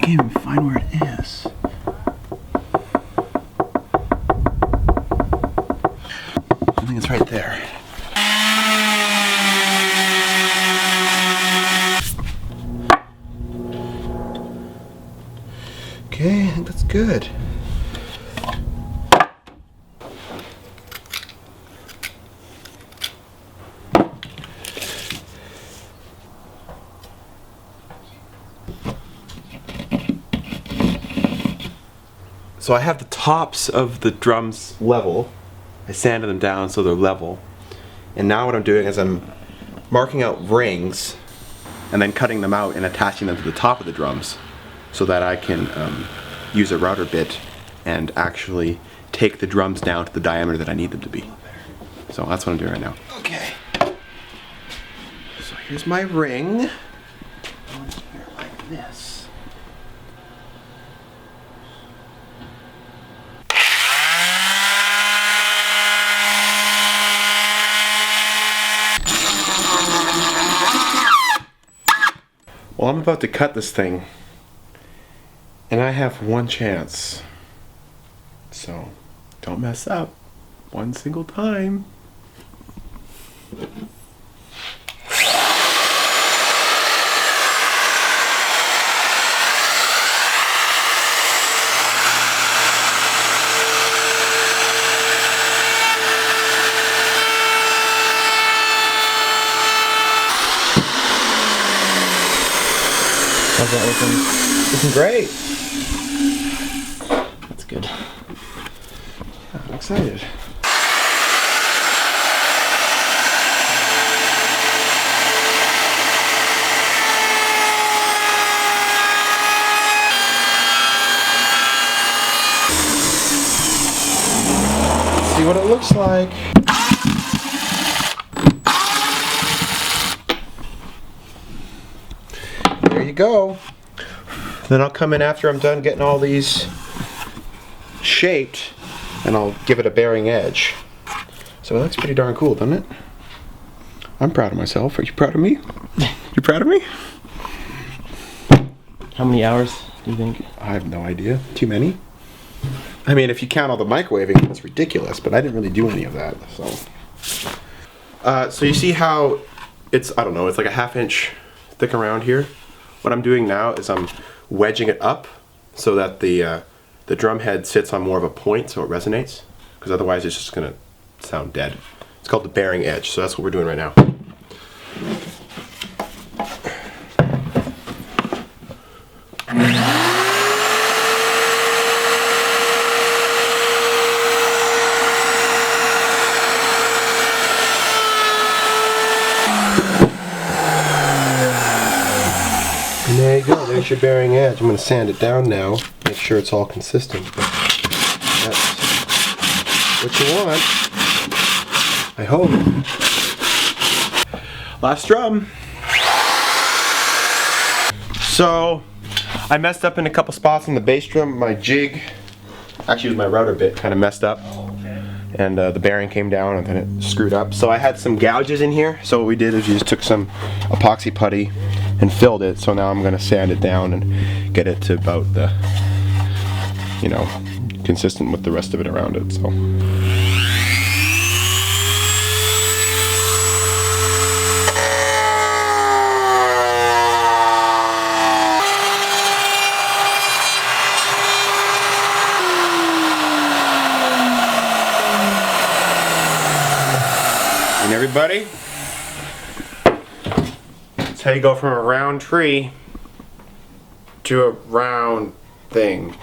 can't even find where it is. I think it's right there. Okay, I think that's good. So I have the tops of the drums level. I sanded them down so they're level. And now what I'm doing is I'm marking out rings and then cutting them out and attaching them to the top of the drums so that I can use a router bit and actually take the drums down to the diameter that I need them to be. So that's what I'm doing right now. Okay. So here's my ring. Here like this. Well, I'm about to cut this thing, and I have one chance. So, don't mess up one single time. How's that looking? Looking great. That's good. Yeah, I'm excited. Let's see what it looks like. There you go. Then I'll come in after I'm done getting all these shaped and I'll give it a bearing edge. So that's pretty darn cool, doesn't it? I'm proud of myself. Are you proud of me? You proud of me? How many hours do you think? I have no idea. Too many? I mean, if you count all the microwaving, it's ridiculous, but I didn't really do any of that, so. So you see how it's, I don't know, it's like a 1/2 inch thick around here? What I'm doing now is I'm wedging it up so that the drum head sits on more of a point so it resonates, because otherwise it's just going to sound dead. It's called the bearing edge, so that's what we're doing right now. And there you go, there's your bearing edge. I'm going to sand it down now, make sure it's all consistent. But that's what you want, I hope. Last drum. So, I messed up in a couple spots in the bass drum. My jig, actually it was my router bit, kind of messed up. And the bearing came down and then it screwed up. So I had some gouges in here. So what we did is we just took some epoxy putty and filled it. So now I'm going to sand it down and get it to about the, you know, consistent with the rest of it around it. So. And everybody, that's how you go from a round tree to a round thing.